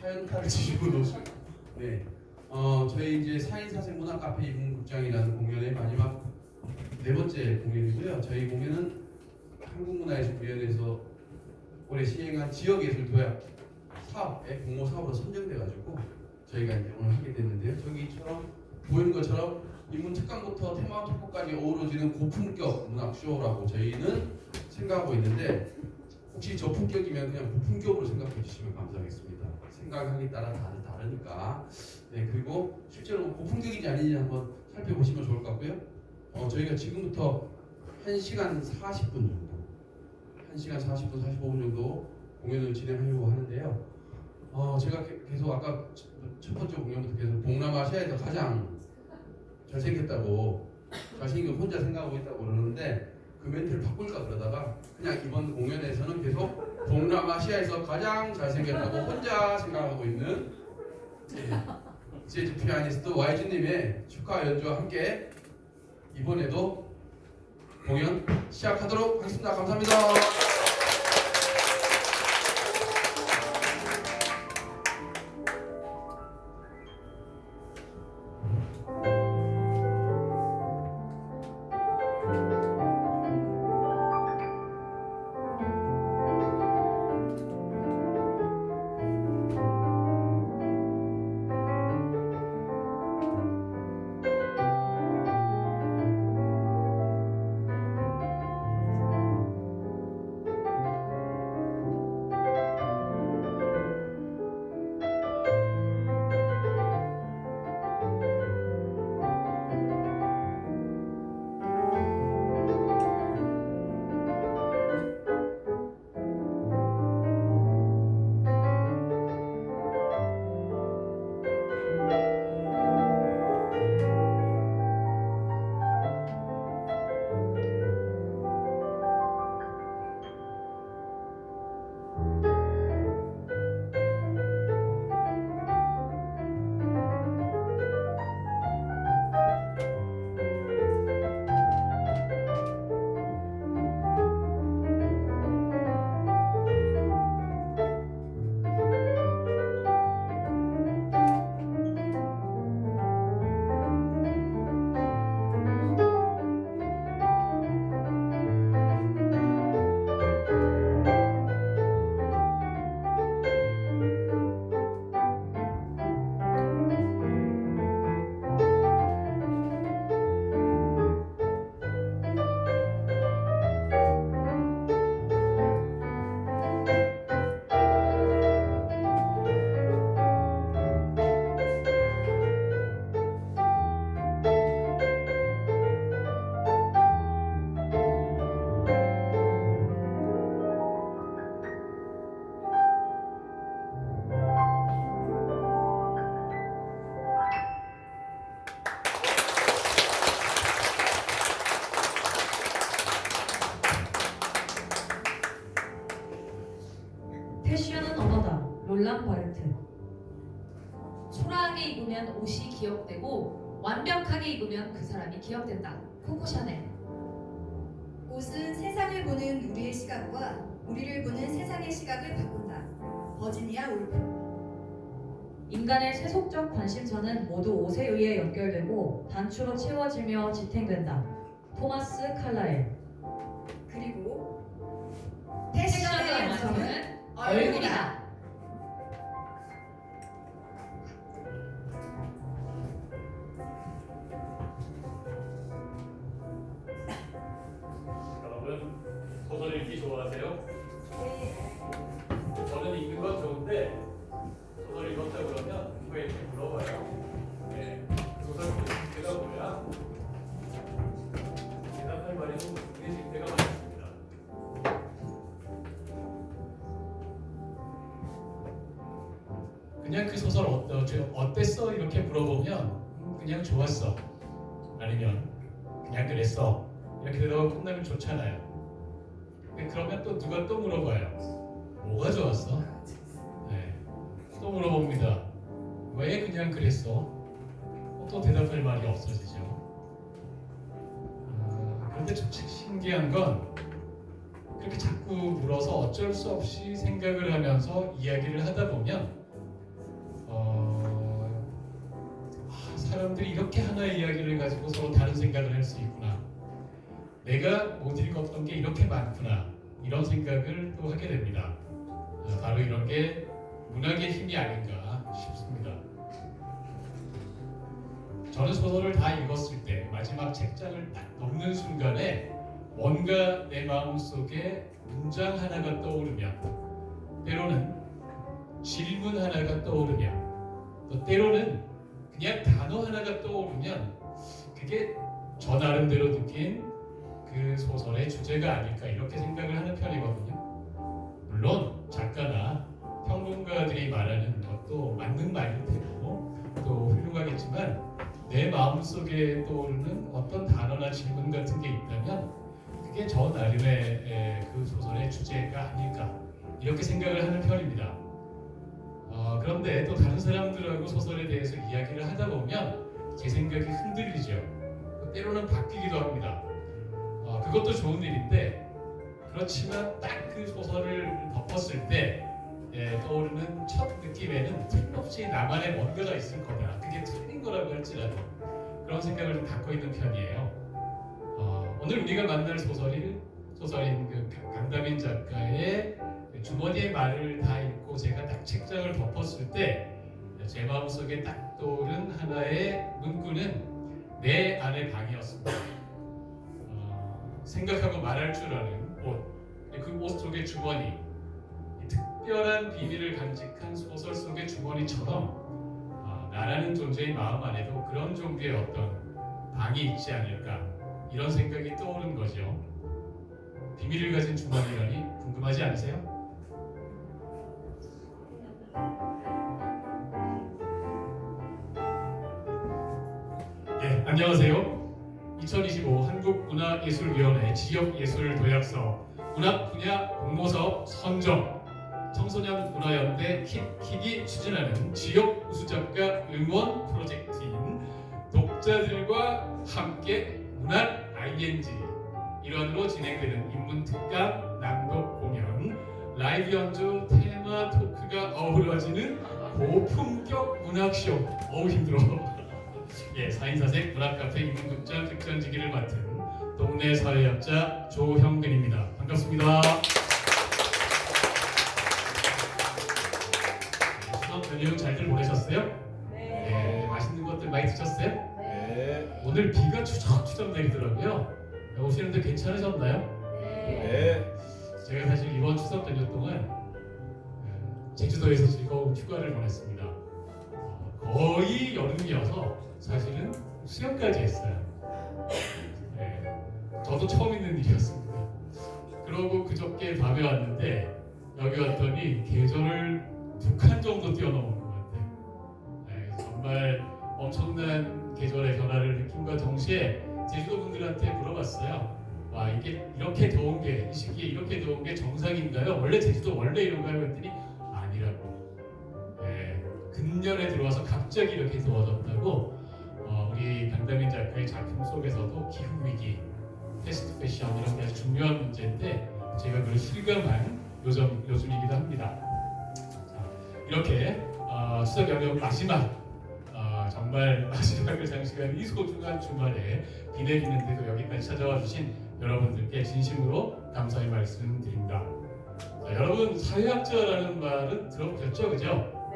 사연타를 지시고 노출. 네. 저희 이제 4인 사색 문화 카페 이문극장이라는 공연의 마지막 네 번째 공연이고요. 저희 공연은 한국문화예술위원회에서 올해 시행한 지역예술 도약 사업의 공모 사업으로 선정돼가지고 저희가 이제 오늘 하게 됐는데요. 저기처럼 보이는 것처럼 인문 특강부터 테마 토크까지 어우러지는 고품격 문학쇼라고 저희는 생각하고 있는데 혹시 저품격이면 그냥 고품격으로 생각해 주시면 감사하겠습니다. 생각하기 따라 다들 다르니까. 네, 그리고 실제로 고품격인지 아닌지 한번 살펴보시면 좋을 것 같고요. 저희가 지금부터 1시간 40분 정도 1시간 40분, 45분 정도 공연을 진행하려고 하는데요. 제가 계속 아까 첫 번째 공연부터 계속 동남아시아에서 가장 잘생겼다고 자신이 혼자 생각하고 있다고 그러는데 그 멘트를 바꿀까 그러다가 그냥 이번 공연에서는 계속 동남아시아에서 가장 잘생겼다고 혼자 생각하고 있는 재즈 피아니스트 YG님의 축하 연주와 함께 이번에도 공연 시작하도록 하겠습니다. 감사합니다. 패션은 언어다. 롤랑 바르트. 초라하게 입으면 옷이 기억되고 완벽하게 입으면 그 사람이 기억된다. 코코 샤넬. 옷은 세상을 보는 우리의 시각과 우리를 보는 세상의 시각을 바꾼다. 버지니아 울프. 인간의 세속적 관심사는 모두 옷에 의해 연결되고 단추로 채워지며 지탱된다. 토마스 칼라엘. 그리고 패션의 패션의 완성은 완성은 얼굴이다. 여러분 소설 읽기 좋아하세요? 네. 저는 읽는 건 좋은데 소설 읽었다 그러면 누가 이렇게 물어봐요. 네, 그 소설 제가 뭐야? 대답할 말이 좀 두개씩 때가 많습니다. 그냥 그 소설 어땠어? 이렇게 물어보면 그냥 좋았어. 아니면 그냥 그랬어. 이렇게 대답하고 끝나면 좋잖아요. 그러면 또 누가 또 물어봐요. 뭐가 좋았어? 네. 또 물어봅니다. 왜 그냥 그랬어? 또 대답할 말이 없어지죠. 그런데 좀 신기한 건 그렇게 자꾸 물어서 어쩔 수 없이 생각을 하면서 이야기를 하다 보면 사람들이 이렇게 하나의 이야기를 가지고 서로 다른 생각을 할 수 있구나. 내가 못 읽었던 게 이렇게 많구나. 이런 생각을 또 하게 됩니다. 바로 이런 게 문학의 힘이 아닌가 싶습니다. 저는 소설을 다 읽었을 때 마지막 책장을 딱 넘는 순간에 뭔가 내 마음속에 문장 하나가 떠오르면, 때로는 질문 하나가 떠오르면, 또 때로는 그냥 단어 하나가 떠오르면 그게 저 나름대로 느낀 그 소설의 주제가 아닐까 이렇게 생각을 하는 편이거든요. 물론 작가나 평론가들이 말하는 것도 맞는 말일 테고 또 훌륭하겠지만 내 마음속에 떠오르는 어떤 단어나 질문 같은 게 있다면 그게 저 나름의 그 소설의 주제가 아닐까 이렇게 생각을 하는 편입니다. 그런데 또 다른 사람들하고 소설에 대해서 이야기를 하다 보면 제 생각이 흔들리죠. 때로는 바뀌기도 합니다. 그것도 좋은 일인데 그렇지만 딱 그 소설을 덮었을 때 떠오르는 첫 느낌에는 틀림없이 나만의 뭔가가 있을 거다. 그게 틀린 거라고 할지라도 그런 생각을 좀 갖고 있는 편이에요. 오늘 우리가 만날 소설인 그 강다민 작가의 주머니의 말을 다 읽고 제가 딱 책장을 덮었을 때 제 마음속에 딱 떠오른 하나의 문구는 내 안의 방이었습니다. 생각하고 말할 줄 아는 옷, 그 옷 속의 주머니, 특별한 비밀을 간직한 소설 속의 주머니처럼 나라는 존재의 마음 안에도 그런 종류의 어떤 방이 있지 않을까 이런 생각이 떠오른 거죠. 비밀을 가진 주머니라니 궁금하지 않으세요? 네, 안녕하세요. 2025 한국문화예술위원회 지역예술도약서 문학 분야 공모사업 선정 청소년 문화연대 킥이 추진하는 지역 우수작가 응원 프로젝트인 독자들과 함께 문학 ING 일환으로 진행되는 인문특강 낭독 공연 라이브 연주 테마 토크가 어우러지는 고품격 문학쇼. 어우 힘들어. 예, 4인 4색 문학카페 인문극장 극장지기를 맡은 동네 사회학자 조형근입니다. 반갑습니다. 추석 연휴 잘들 보내셨어요? 네. 맛있는 것들 많이 드셨어요? 네. 오늘 비가 추적추적 내리더라고요. 오시는데 괜찮으셨나요? 네. 제가 사실 이번 추석 연휴 동안 제주도에서 즐거운 휴가를 보냈습니다. 거의 여름이어서 사실은 수영까지 했어요. 네, 저도 처음 있는 일이었습니다. 그러고 그저께 밤에 왔는데 여기 왔더니 계절을 2칸 정도 뛰어넘은 것 같아요. 네, 정말 엄청난 계절의 변화를 느낀과 동시에 제주도 분들한테 물어봤어요. 와, 이게 이렇게 더운 게, 이 시기에 이렇게 더운 게 정상인가요? 원래 제주도 원래 이런가요? 했더니 아니라고. 네, 근년에 들어와서 갑자기 이렇게 더워졌다고. 우리 강다민 작가의 작품 속에서도 기후위기, 패스트 패션 이런 게 아주 중요한 문제인데 제가 그걸 실감한 요즘이기도 합니다. 자, 이렇게 추석 연휴 마지막 정말 마지막을 장식한 이 소중한 주말에 비 내리는데도 여기까지 찾아와 주신 여러분들께 진심으로 감사의 말씀드립니다. 자, 여러분 사회학자라는 말은 들어보셨죠? 그죠?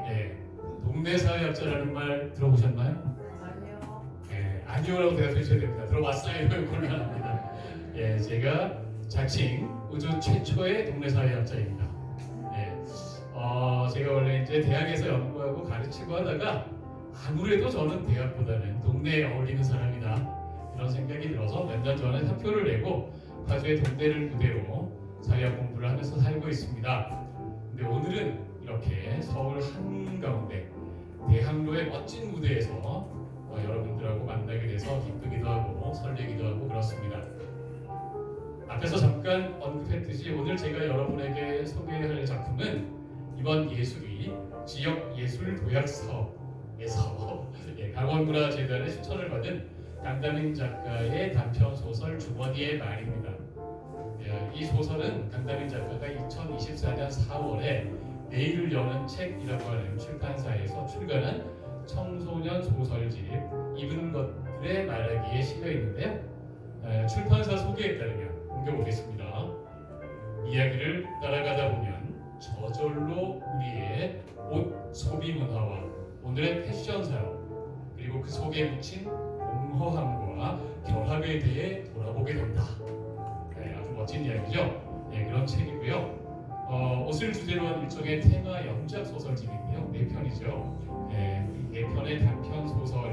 네. 동네 사회학자라는 말 들어보셨나요? 아니요라고 대답해 주셔야 됩니다. 들어봤어요? 곤란합니다. 예, 제가 자칭 우주 최초의 동네 사회학자입니다. 예, 제가 원래 이제 대학에서 연구하고 가르치고 하다가 아무래도 저는 대학보다는 동네에 어울리는 사람이다 이런 생각이 들어서 몇 년 전에 사표를 내고 파주의 동네를 무대로 사회학 공부를 하면서 살고 있습니다. 근데 오늘은 이렇게 서울 한가운데 대학로의 멋진 무대에서 여러분들하고 만나게 돼서 기쁘기도 하고 설레기도 하고 그렇습니다. 앞에서 잠깐 언급했듯이 오늘 제가 여러분에게 소개할 작품은 이번 예술이 지역예술도약서에서 강원문화재단의 추천을 받은 강다민 작가의 단편소설 주머니의 말입니다. 이 소설은 강다민 작가가 2024년 4월에 내일을 여는 책이라고 하는 출판사에서 출간한 청소년 소설집 입은 것들의 말하기에 실려 있는데요. 출판사 소개에 따르면 옮겨보겠습니다. 이야기를 따라가다 보면 저절로 우리의 옷 소비 문화와 오늘의 패션 산업 그리고 그 속에 묻힌 공허함과 결합에 대해 돌아보게 된다. 아주 멋진 이야기죠. 그런 책이고요. 옷을 주제로 한 일종의 테마 영작 소설집인데요. 4편이죠. 4편의 단편 소설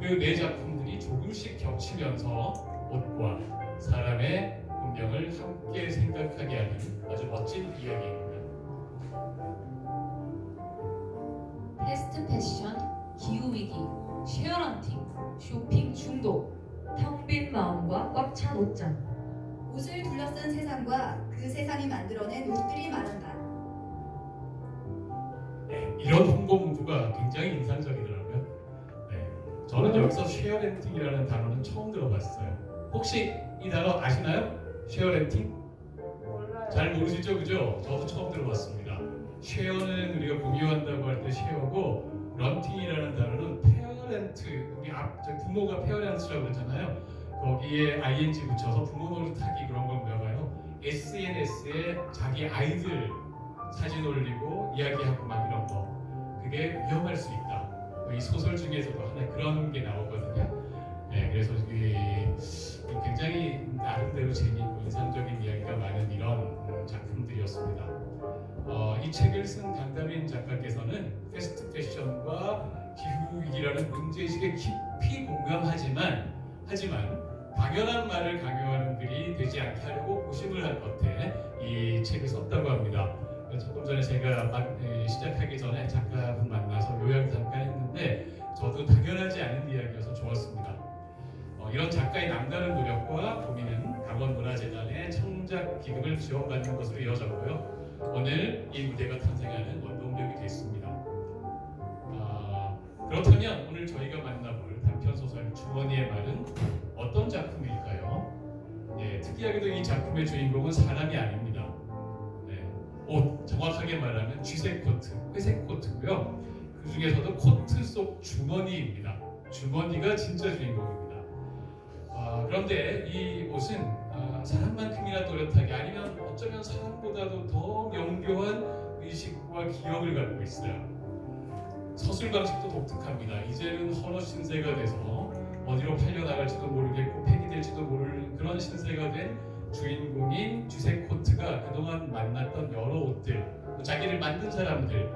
그 4작품들이 조금씩 겹치면서 옷과 사람의 운명을 함께 생각하게 하는 아주 멋진 이야기입니다. 패스트 패션, 기후 위기, 쉐어런팅, 쇼핑 중독. 텅 빈 마음과 꽉 찬 옷장. 옷을 둘러싼 세상과 그 세상이 만들어낸 옷들이 말한다. 이런 홍보 문구가 굉장히 인상적이더라고요. 저는 여기서 쉐어렌팅이라는 단어는 처음 들어봤어요. 혹시 이 단어 아시나요? 쉐어렌팅? 잘 모르시죠, 그죠? 저도 처음 들어봤습니다. 쉐어는 우리가 공유한다고 할 때 쉐어고, 런팅이라는 단어는 페어렌트, 우리 부모가 페어렌트라고 그러잖아요. 거기에 ing 붙여서 부모 노릇하기 그런 건가 봐요. SNS에 자기 아이들 사진 올리고 이야기하고 막 이런 거, 그게 위험할 수 있다. 이 소설 중에서도 하나 그런 게 나오거든요. 그래서 굉장히 나름대로 재미있고 인상적인 이야기가 많은 이런 작품들이었습니다. 이 책을 쓴 강다빈 작가께서는 패스트 패션과 기후 위기라는 문제의식에 깊이 공감하지만 당연한 말을 강요하는 글이 되지 않게 하려고 고심을 한 끝에 이 책을 썼다고 합니다. 조금 전에 제가 시작하기 전에 작가분 만나서 요약 잠깐 했는데 저도 당연하지 않은 이야기여서 좋았습니다. 이런 작가의 남다른 노력과 고민은 강원문화재단의 청작 기금을 지원받는 것으로 이어졌고요. 오늘 이 무대가 탄생하는 원동력이 됐습니다. 그렇다면 오늘 저희가 만나볼 단편소설 주머니의 말은 어떤 작품일까요? 특이하게도 이 작품의 주인공은 사람이 아닙니다. 옷, 정확하게 말하면 쥐색 코트, 회색 코트고요. 그 중에서도 코트 속 주머니입니다. 주머니가 진짜 주인공입니다. 그런데 이 옷은 사람만큼이나 또렷하게 아니면 어쩌면 사람보다도 더 명료한 의식과 기억을 갖고 있어요. 서술 방식도 독특합니다. 이제는 헌어 신세가 돼서 어디로 팔려나갈지도 모르겠고 폐기될지도 모를 그런 신세가 된 주인공인 쥐색 코트가 그동안 만났던 여러 옷들, 자기를 만든 사람들,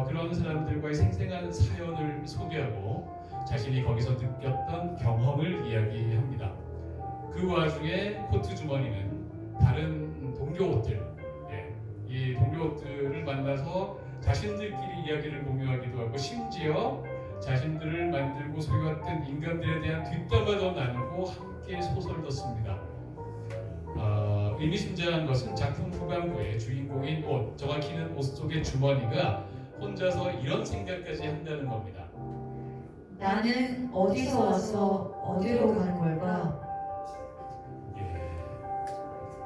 그런 사람들과의 생생한 사연을 소개하고 자신이 거기서 느꼈던 경험을 이야기합니다. 그 와중에 코트 주머니는 다른 동료 옷들, 이 동료 옷들을 만나서 자신들끼리 이야기를 공유하기도 하고 심지어 자신들을 만들고 소유했던 인간들에 대한 뒷담화도 나누고 함께 소설도 씁니다. 의미심장한 것은 작품 후반부에 주인공인 옷, 정확히는 옷 속의 주머니가 혼자서 이런 생각까지 한다는 겁니다. 나는 어디서 왔어? 어디로 가는 걸까?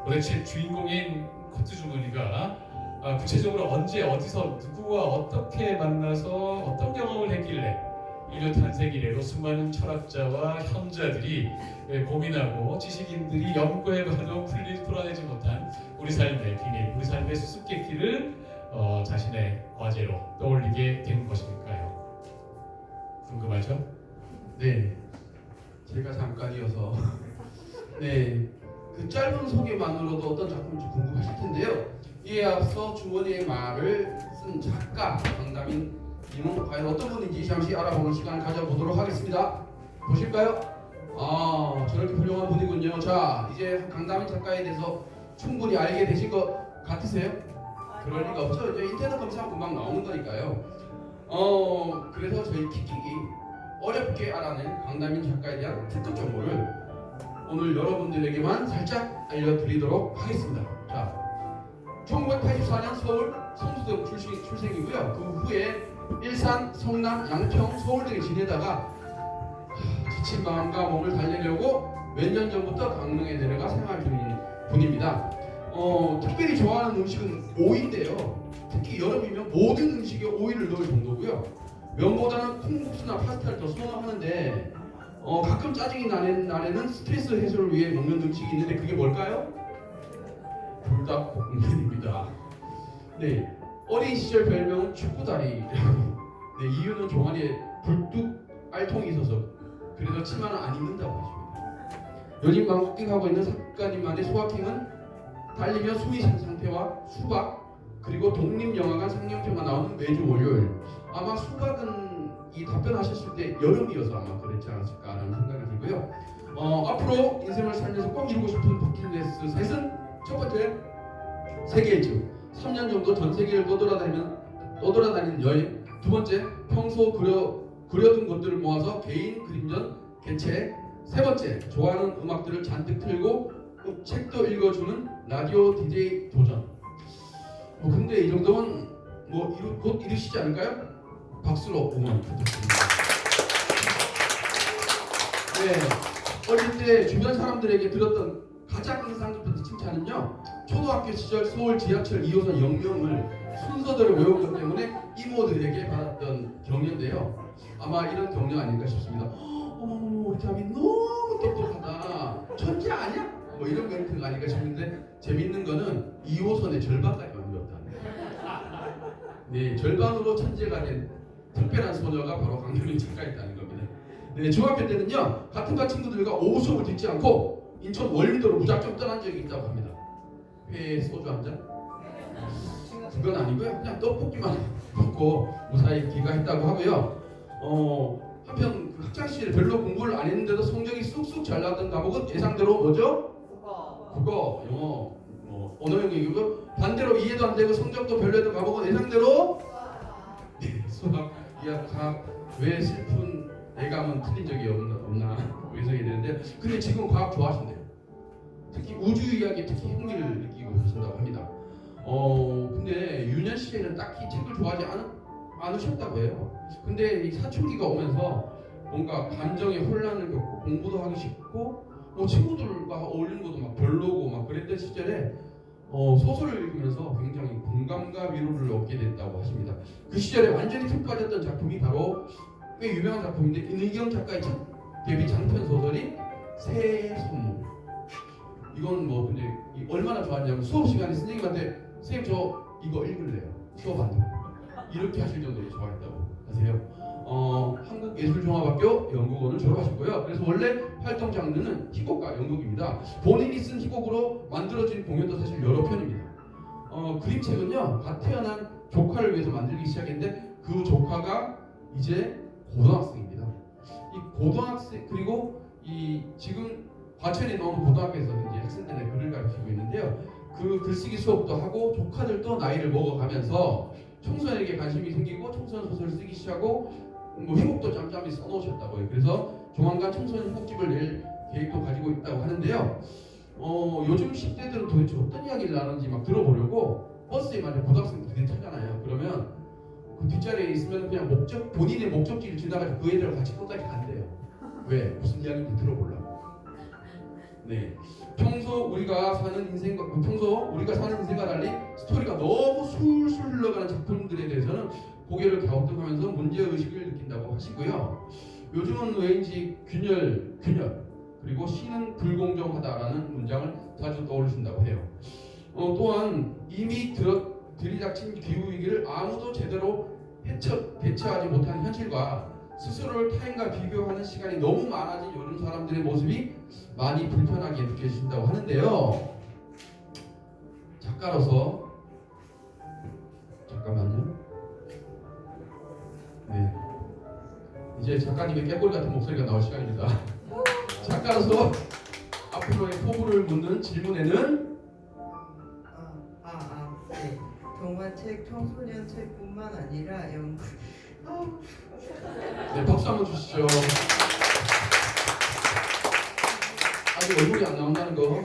도대체 주인공인 코트 주머니가 구체적으로 언제 어디서 누구와 어떻게 만나서 어떤 경험을 했길래 인류 탄생 이래로 수많은 철학자와 현자들이 고민하고 지식인들이 연구해봐도 풀어내지 못한 우리 삶의 비밀, 우리 삶의 수수께끼를 자신의 과제로 떠올리게 된 것일까요? 궁금하죠? 네, 제가 잠깐 이어서 그 짧은 소개만으로도 어떤 작품인지 궁금하실 텐데요. 이에 앞서 주머니의 말을 쓴 작가 강다빈 님은 과연 어떤 분인지 잠시 알아보는 시간 가져보도록 하겠습니다. 보실까요? 저렇게 훌륭한 분이군요. 자, 이제 강다빈 작가에 대해서 충분히 알게 되신 것 같으세요? 그럴 리가 없죠. 이제 인터넷 검색하면 금방 나오는 거니까요. 그래서 저희 킥킥이 어렵게 알아낸 강다빈 작가에 대한 특급 정보를 오늘 여러분들에게만 살짝 알려드리도록 하겠습니다. 자, 1984년 서울 성수동 출생이고요. 그 후에 일산, 성남, 양평, 서울 등에 지내다가 지친 마음과 몸을 달래려고 몇 년 전부터 강릉에 내려가 생활 중인 분입니다. 특별히 좋아하는 음식은 오이인데요. 특히 여름이면 모든 음식에 오이를 넣을 정도고요. 면보다는 콩국수나 파스타를 더 선호하는데 가끔 짜증이 나는 날에는 스트레스 해소를 위해 먹는 음식이 있는데 그게 뭘까요? 불닭볶음면입니다. 네, 어린 시절 별명은 축구다리. 네, 이유는 종아리에 불뚝 알통이 있어서 그래서 치마는 안 입는다고 하십니다. 요즘 망국하고 있는 작가님만의 소확행은 달리며 수위 상태와 수박 그리고 독립영화관 상영표가 나오는 매주 월요일. 아마 수박은 이 답변하셨을 때 여름이어서 아마 그랬지 않았을까라는 생각이 들고요. 앞으로 인생을 살면서 꼭 이루고 싶은 버킷리스트 셋은 첫 번째 세계 일주 3년 정도 전 세계를 떠돌아다니는 여행. 두 번째 평소 그려둔 것들을 모아서 개인 그림전 개최. 세 번째 좋아하는 음악들을 잔뜩 틀고 책도 읽어주는 라디오 DJ 도전. 근데 이 정도면 곧 이루시지 않을까요? 박수로 응원 부탁드립니다. 네, 어릴 때 주변 사람들에게 들었던 가장 인상 깊은 칭찬은요, 초등학교 시절 서울 지하철 2호선 역명을 순서대로 외운 것 때문에 이모들에게 받았던 격려인데요. 아마 이런 격려 아닐까 싶습니다. 어머머머, 우리 자비 너무 똑똑하다. 천재 아니야? 뭐 이런 멘트가 아닐까 싶은데 재밌는 거는 2호선의 절반까지만 외웠다는 거예요. 네, 절반으로 천재가 된 특별한 소녀가 바로 강효린 작가였다는 겁니다. 네, 중학교 때는요, 같은 반 친구들과 오후 수업을 듣지 않고 인천 월미도로 무작정 떠난 적이 있다고 합니다. 회에 소주 한 잔? 그건 아니고요. 그냥 떡볶이만 먹고 무사히 귀가했다고 하고요. 한편 그 학창 시절에 별로 공부를 안 했는데도 성적이 쑥쑥 잘 나왔던 과목은 예상대로 뭐죠? 국어, 영어, 언어 영역이고요. 반대로 이해도 안 되고 성적도 별로였던 과목은 예상대로 수학, 이학, 왜 슬픈 애감은 틀린 적이 없나 의성이 되는데, 근데 지금 과학 좋아하신대요. 특히 우주 이야기에 특히 흥미를 느끼고 계신다고 합니다. 근데 유년 시에는 딱히 책을 좋아하지 않으셨다고 해요. 근데 이 사춘기가 오면서 뭔가 감정의 혼란을 겪고 공부도 하기 싫고 친구들과 어울리는 것도 막 별로고 막 그랬던 시절에 소설을 읽으면서 굉장히 공감과 위로를 얻게 됐다고 하십니다. 그 시절에 완전히 푹 빠졌던 작품이 바로 꽤 유명한 작품인데 이의경 작가의 첫 데뷔 장편 소설이 새해 선물. 이건 근데 얼마나 좋았냐면 수업 시간에 선생님한테 선생님 저 이거 읽을래요. 수업 안 듣고 이렇게 하실 정도로 좋아했다고 하세요. 한국예술종합학교 연극원을 졸업하셨고요. 그래서 원래 활동 장르는 희곡과 연극입니다. 본인이 쓴 희곡으로 만들어진 공연도 사실 여러 편입니다. 그림책은요, 갓 태어난 조카를 위해서 만들기 시작했는데 그 조카가 이제 고등학생입니다. 이 고등학생 그리고 이 지금 과천에 나오는 고등학교에서 이제 학생들의 글을 가르치고 있는데요. 그 글쓰기 수업도 하고 조카들도 나이를 먹어가면서 청소년에게 관심이 생기고 청소년 소설을 쓰기 시작하고 희곡도 짬짬이 써놓으셨다고 해요. 그래서 조만간 청소년 희곡집을 낼 계획도 가지고 있다고 하는데요. 요즘 10대들은 도대체 어떤 이야기를 나누는지 막 들어보려고 버스에 만약 고등학생들이 타잖아요. 그러면 그 뒷자리에 있으면 그냥 본인의 목적지를 지나가서 그 애들과 같이 끝까지 간대요. 왜? 무슨 이야기인지 들어보려고. 네, 평소 우리가 사는 인생과 달리 스토리가 너무 술술 흘러가는 작품들에 대해서는 고개를 갸우뚱하면서 문제의식을 느낀다고 하시고요. 요즘은 왜인지 균열 그리고 시는 불공정하다라는 문장을 자주 떠올리신다고 해요. 또한 이미 들이닥친 기후위기를 아무도 제대로 대처하지 못하는 현실과 스스로를 타인과 비교하는 시간이 너무 많아진 요즘 사람들의 모습이 많이 불편하게 느껴지신다고 하는데요. 작가로서 잠깐만요. 네, 이제 작가님의 깨꼬리 같은 목소리가 나올 시간입니다. 작가로서 앞으로의 포부를 묻는 질문에는 네. 동화책, 청소년 책뿐만 아니라 연극. 네, 박수 한번 주시죠. 아직 얼굴이 안 나온다는 거.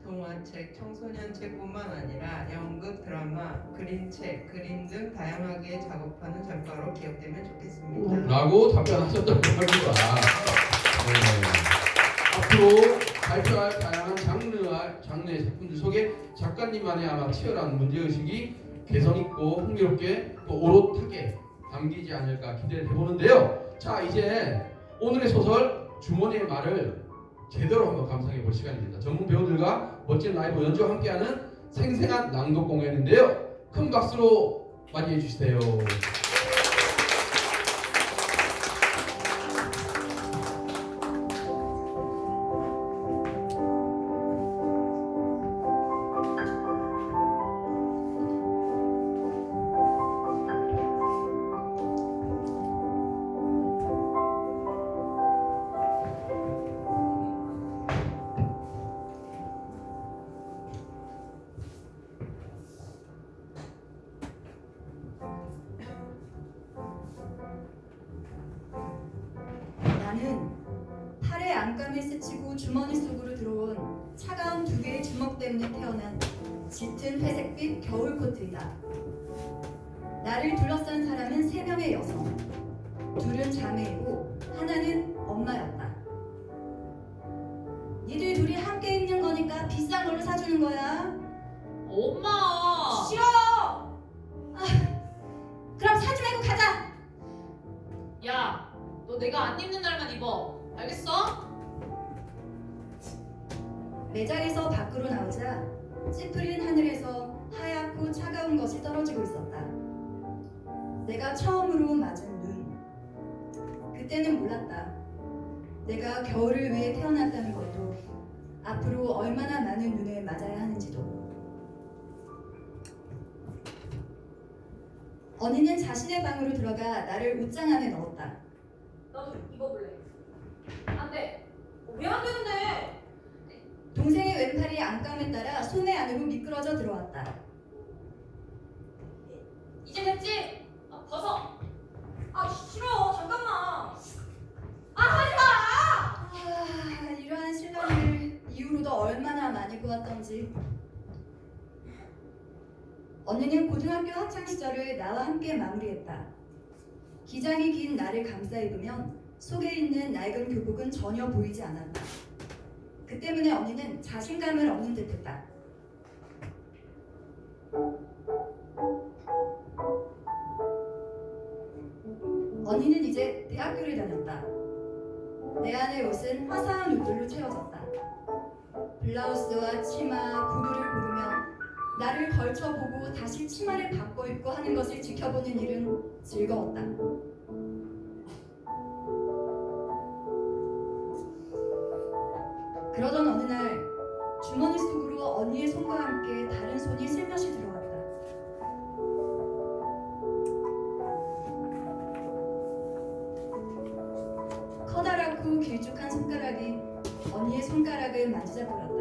동화책, 청소년 책뿐만 아니라 연극, 드라마, 그림책, 그림 등 다양하게 작업하는 작가로 기억되면 좋겠습니다. 라고 답변하셨다고 합니다. 네. 앞으로 발표할 다양한 장르의 작품들 속에 작가님만의 아마 치열한 문제의식이 개성 있고 흥미롭게 또 오롯하게 남기지 않을까 기대를 해보는데요. 자, 이제 오늘의 소설 주머니의 말을 제대로 한번 감상해 볼 시간입니다. 전문 배우들과 멋진 라이브 연주와 함께하는 생생한 낭독 공연인데요. 큰 박수로 맞이해 주세요. 나는 팔에 안감을 스치고 주머니 속으로 들어온 차가운 두 개의 주먹 때문에 태어난 짙은 회색빛 겨울 코트이다. 나를 둘러싼 사람은 3명의 여성. 둘은 자매이고 하나는 엄마였다. 니들 둘이 함께 있는 거니까 비싼 걸로 사주는 거야. 엄마. 싫어! 그럼 사지 말고 가자! 야, 너 내가 안 입는 날만 입어. 알겠어? 매장에서 밖으로 나오자 찌푸린 하늘에서 하얗고 차가운 것이 떨어지고 있었다. 내가 처음으로 맞은 눈. 그때는 몰랐다. 내가 겨울을 위해 태어났다는 것도 앞으로 얼마나 많은 눈을 맞아야 하는지도. 언니는 자신의 방으로 들어가 나를 옷장 안에 넣었다. 나도 입어볼래. 안 돼. 왜 안 되는데? 동생의 왼팔이 안감에 따라 소매 안으로 미끄러져 들어왔다. 이제 됐지? 벗어. 아 싫어 잠깐만. 이러한 신랑을 이후로도 얼마나 많이 보았던지. 언니는 고등학교 학창 시절을 나와 함께 마무리했다. 기장이 긴 나를 감싸 입으면 속에 있는 낡은 교복은 전혀 보이지 않았다. 그 때문에 언니는 자신감을 얻는 듯했다. 언니는 이제 대학교를 다녔다. 내 안의 옷은 화사한 옷들로 채워졌다. 블라우스와 치마, 구두를 고르며 나를 걸쳐보고 다시 치마를 바꿔 입고 하는 것을 지켜보는 일은 즐거웠다. 그러던 어느 날 주머니 속으로 언니의 손과 함께 다른 손이 슬며시 들어왔다. 커다랗고 길쭉한 손가락이 언니의 손가락을 만지작거렸다.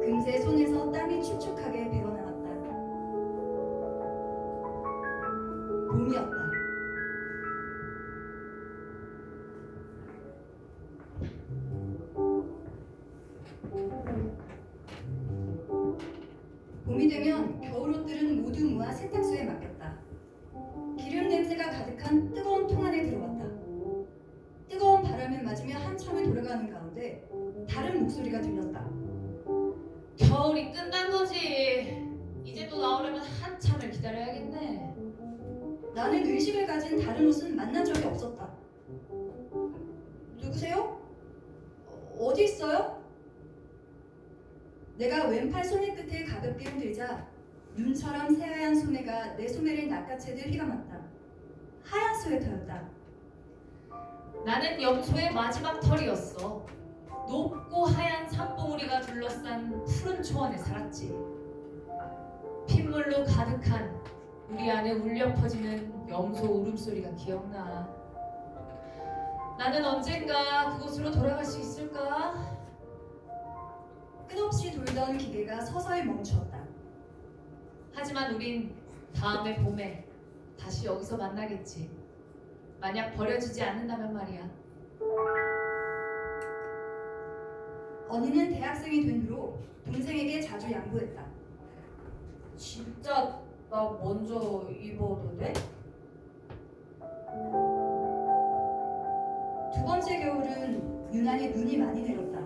금세 손에서 땀이 축축하게 배어나왔다. 봄이었다. 봄이 되면 겨울옷들은 모두 모아 세탁소에 맡겼다. 기름 냄새가 가득한 뜨거운 통 안에 들어왔다. 뜨거운 바람을 맞으며 한참을 돌아가는 가운데 다른 목소리가 들렸다. 겨울이 끝난 거지. 이제 또 나오려면 한참을 기다려야겠네. 나는 의식을 가진 다른 옷은 만난 적이 없었다. 누구세요? 어디 있어요? 내가 왼팔 소매 끝을 가볍게 흔들자 눈처럼 새하얀 소매가 내 소매를 낚아채듯 휘감았다. 하얀 스웨터였다. 나는 염소의 마지막 털이었어. 높고 하얀 산봉우리가 둘러싼 푸른 초원에 살았지. 핏물로 가득한 우리 안에 울려 퍼지는 염소 울음소리가 기억나. 나는 언젠가 그곳으로 돌아갈 수 있을까? 끝없이 돌던 기계가 서서히 멈추었다. 하지만 우린 다음의 봄에 다시 여기서 만나겠지. 만약 버려지지 않는다면 말이야. 언니는 대학생이 된 후로 동생에게 자주 양보했다. 진짜 나 먼저 입어도 돼? 두 번째 겨울은 유난히 눈이 많이 내렸다.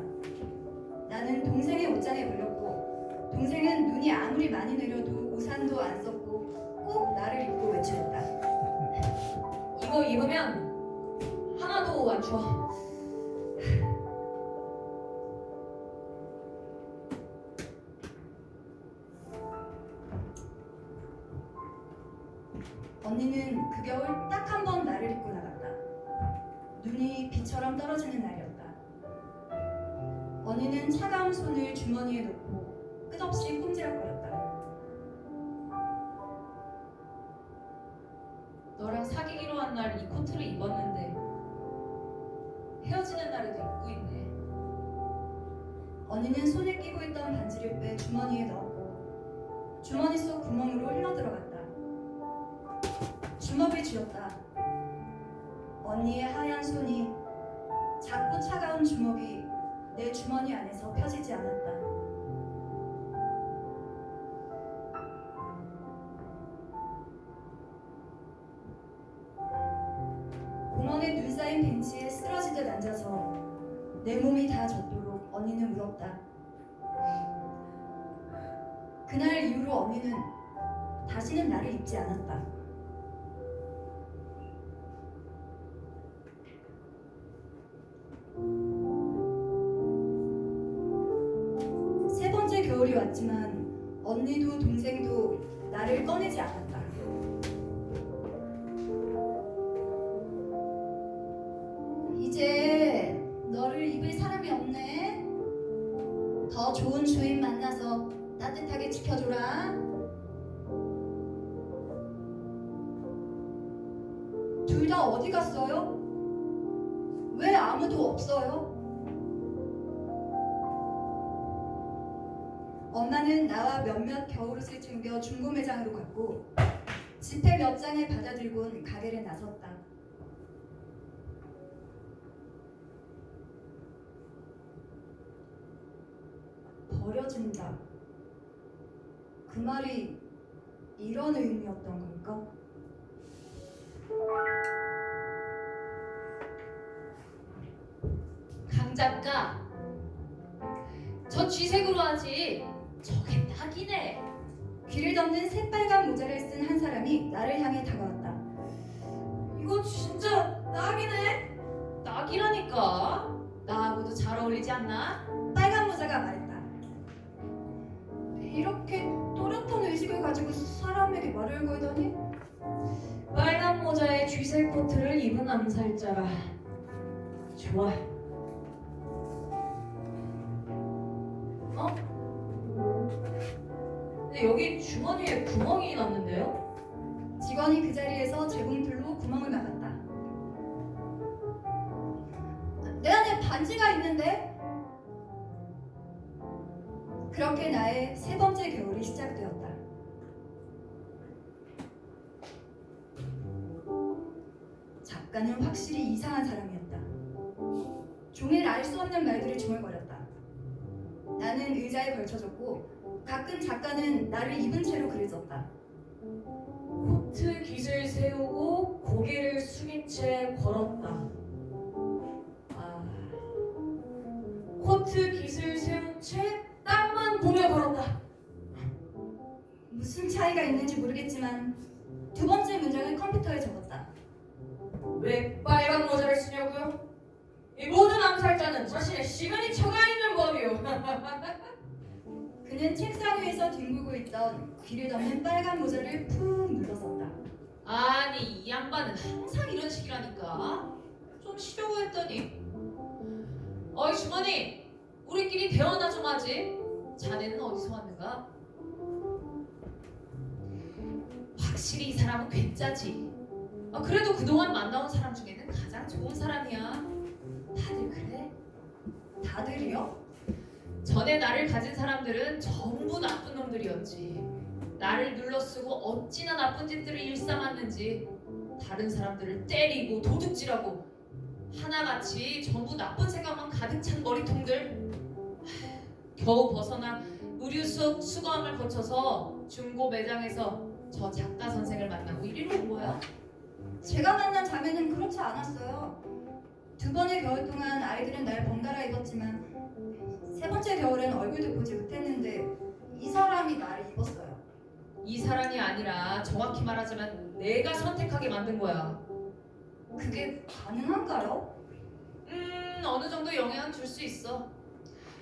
나는 동생의 옷장에 걸렸고 동생은 눈이 아무리 많이 내려도 우산도 안 썼고 꼭 나를 입고 외출했다. 이거 입으면 하나도 안 추워. 언니는 그 겨울 딱 한 번 나를 입고 나갔다. 눈이 비처럼 떨어지는 날이었다. 언니는 차가운 손을 주머니에 넣고 끝없이 꼼지락거렸다. 너랑 사귀기로 한 날 이 코트를 입었는데 헤어지는 날에도 입고 있네. 언니는 손에 끼고 있던 반지를 빼 주머니에 넣었고 주머니 속 구멍으로 흘러들어갔다. 주먹을 쥐었다. 언니의 하얀 손이 작고 차가운 주먹이 내 주머니 안에서 펴지지 않았다. 공원의 눈 쌓인 벤치에 쓰러지듯 앉아서 내 몸이 다 젖도록 언니는 울었다. 그날 이후로 언니는 다시는 나를 입지 않았다. 세 번째 겨울이 왔지만 언니도 동생도 나를 꺼내지 않았다. 이제 너를 입을 사람이 없네. 더 좋은 주인 만나서 따뜻하게 지켜줘라. 둘 다 어디 갔어요? 왜 아무도 없어요? 엄마는 나와 몇몇 겨울옷을 챙겨 중고 매장으로 갔고 지폐 몇 장을 받아들곤 가게를 나섰다. 버려진다. 그 말이 이런 의미였던 걸까? 강 작가, 저 쥐색으로 하지. 저게 딱이네. 귀를 덮는 새빨간 모자를 쓴 한 사람이 나를 향해 다가왔다. 이거 진짜 딱이네. 딱이라니까. 나하고도 잘 어울리지 않나? 빨간 모자가 말했다. 이렇게 또렷한 의식을 가지고 사람에게 말을 걸다니? 빨간 모자에 쥐색 코트를 입은 암살자라. 좋아. 근데 여기 주머니에 구멍이 났는데요? 직원이 그 자리에서 재봉틀로 구멍을 막았다. 내 안에 반지가 있는데? 그렇게 나의 세 번째 겨울이 시작되었다. 작가는 확실히 이상한 사람이었다. 종일 알 수 없는 말들을 중얼거렸다. 나는 의자에 걸쳐졌고 가끔 작가는 나를 입은 채로 글을 썼다. 코트 깃을 세우고 고개를 숙인 채 걸었다. 코트 깃을 세운 채 땅만 보며 걸었다. 무슨 차이가 있는지 모르겠지만 두 번째 문장을 컴퓨터에 적었다. 왜 빨간 모자를 쓰냐고요? 이 모든 암살자는 자신의 시그니처가 있는 법이요. 그는 책상 위에서 뒹굴고 있던 귀를 덮는 빨간 모자를 푹 눌러섰다. 아니 이 양반은 항상 이런 식이라니까. 좀 쉬려고 했더니 어이 주머니 우리끼리 대화나 좀 하지. 자네는 어디서 왔는가? 확실히 이 사람은 괜찮지. 그래도 그동안 만나온 사람 중에는 가장 좋은 사람이야. 다들 그래? 다들이요? 전에 나를 가진 사람들은 전부 나쁜 놈들이었지. 나를 눌러쓰고 어찌나 나쁜 짓들을 일삼았는지. 다른 사람들을 때리고 도둑질하고 하나같이 전부 나쁜 생각만 가득 찬 머리통들. 겨우 벗어나 의류 수거함을 거쳐서 중고 매장에서 저 작가 선생을 만나고 이리로 온 거야. 제가 만난 자매는 그렇지 않았어요. 두 번의 겨울 동안 아이들은 날 번갈아 입었지만 세 번째 겨울엔 얼굴도 보지 못했는데 이 사람이 나를 입었어요. 이 사람이 아니라 정확히 말하자면 내가 선택하게 만든 거야. 그게 가능한가요? 어느 정도 영향은 줄 수 있어.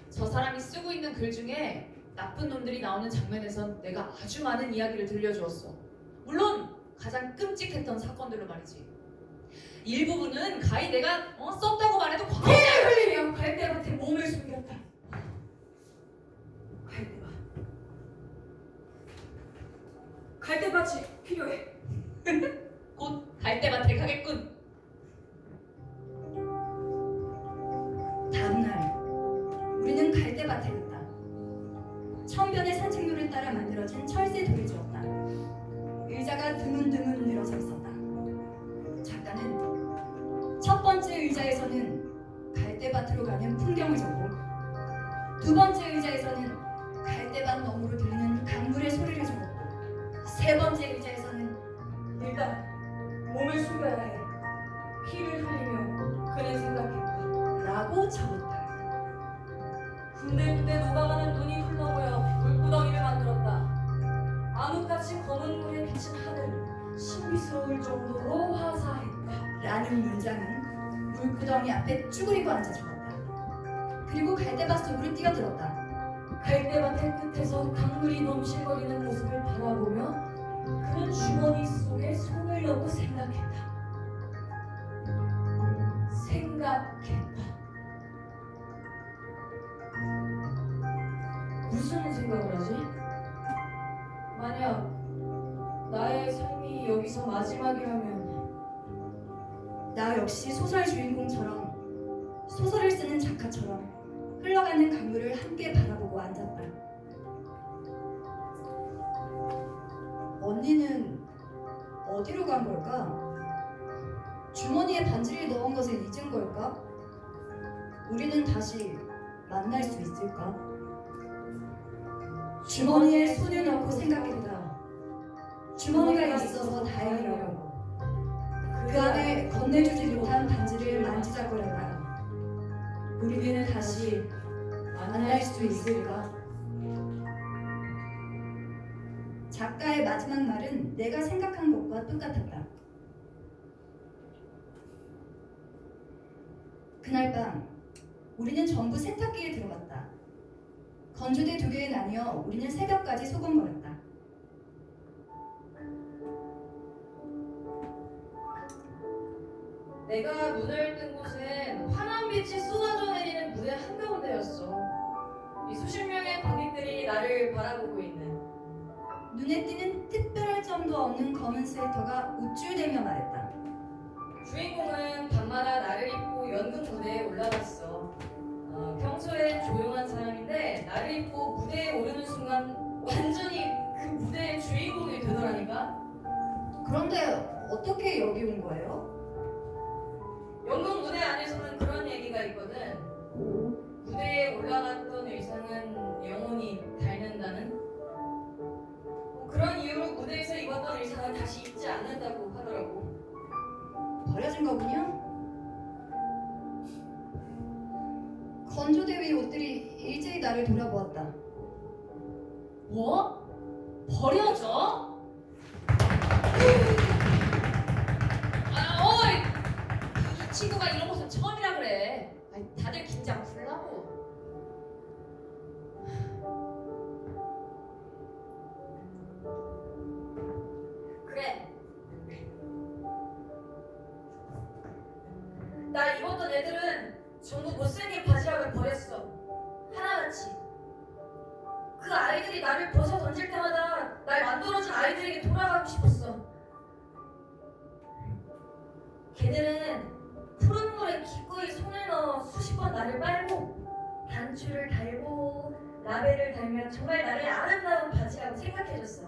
저 사람이 쓰고 있는 글 중에 나쁜 놈들이 나오는 장면에선 내가 아주 많은 이야기를 들려주었어. 물론 가장 끔찍했던 사건들로 말이지. 일부분은 가히 내가 썼다고 말해도 과언이 아니야. 흘리며 갈대밭에 몸을 숨겼다. 갈대밭. 갈대밭이 필요해. 곧 갈대밭에 가겠군. 다음날 우리는 갈대밭에 갔다. 천변의 산책로를 따라 만들어진 철새 도리지였다. 의자가 드문드문 늘어서 있었다. 작가는 첫 번째 의자에서는 갈대밭으로 가는 풍경을 적고 두 번째 의자에서는 갈대밭 너머로 들리는 강물의 소리를 적었고 세 번째 의자에서는 일단 몸을 숨겨야 해. 피를 흘리며 그는 생각했다. 라고 적었다. 군데군데 녹아가는 눈이 흘러모여 물구덩이를 만들었다. 암흑같이 검은 물에 비친 하늘, 신비스러울 정도로 화사했다. 라는 문장은 물구덩이 앞에 쭈그리고 앉아 적었다. 그리고 갈대밭 속으로 뛰어들었다. 갈대밭의 끝에서 강물이 넘실거리는 모습을 바라보며 그는 주머니 속에 손을 넣고 생각했다. 무슨 생각을 하지? 만약 나의 삶이 여기서 마지막이라면 나 역시 소설 주인공처럼 소설을 쓰는 작가처럼 흘러가는 강물을 함께 바라보고 앉았다. 언니는 어디로 간 걸까? 주머니에 반지를 넣은 것을 잊은 걸까? 우리는 다시 만날 수 있을까? 주머니에 손을 넣고 생각했다. 주머니가 있어서 다행이라고. 그 안에 건네주지 못한 반지를 만지작거렸다. 우리는 다시 만날 수 있을까? 작가의 마지막 말은 내가 생각한 것과 똑같았다. 그날 밤 우리는 전부 세탁기에 들어갔다. 건조대 2개에 나뉘어 우리는 새벽까지 소곤거렸다. 내가 눈을 뜬 곳은 환한 빛이 쏟아져 내리는 무대 한가운데였어. 이 수십 명의 관객들이 나를 바라보고 있는. 눈에 띄는 특별할 점도 없는 검은 스웨터가 우쭐대며 말했다. 주인공은 밤마다 나를 입고 연극 무대에 올라갔어. 평소엔 조용한 사람인데 나를 입고 무대에 오르는 순간 완전히 그 무대의 주인공이 되더라니까. 그런데 어떻게 여기 온 거예요? 연극 무대 안에서는 그런 얘기가 있거든. 무대에 올라갔던 의상은 영원히 닳는다는. 그런 이유로 무대에서 입었던 의상은 다시 입지 않는다고 하더라고. 버려진 거군요? 건조대 위 옷들이 일제히 나를 돌아보았다. 뭐? 버려져? 이 친구가 이런 것은 처음이라 그래. 아니, 다들 긴장 풀라고. 그래. 날 입었던 애들은 전부 못생긴 바지락을 버렸어. 하나같이. 그 아이들이 나를 벗어 던질 때마다 날 만들어준 아이들에게 돌아가고 싶었어. 걔들은 푸른 물에 기꺼이 손을 넣어 수십 번 나를 빨고 단추를 달고 라벨을 달며 정말 나를 아름다운 바지라고 생각해줬어.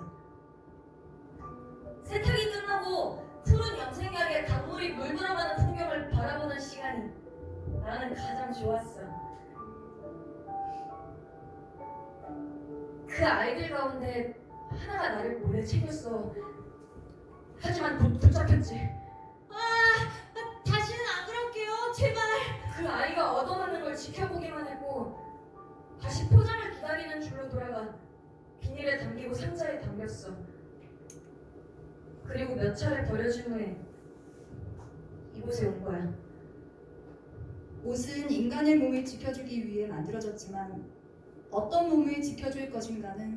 세탁이 끝나고 푸른 염색약에 강물이 물들어가는 풍경을 바라보는 시간이 나는 가장 좋았어. 그 아이들 가운데 하나가 나를 몰래 챙겼어. 하지만 곧 붙잡혔지. 다시는 안 그럴게요. 제발. 그 아이가 얻어맞는 걸 지켜보기만 했고 다시 포장을 기다리는 줄로 돌아가 비닐에 담기고 상자에 담겼어. 그리고 몇 차례 버려진 후에 이곳에 온 거야. 옷은 인간의 몸을 지켜주기 위해 만들어졌지만 어떤 몸을 지켜줄 것인가는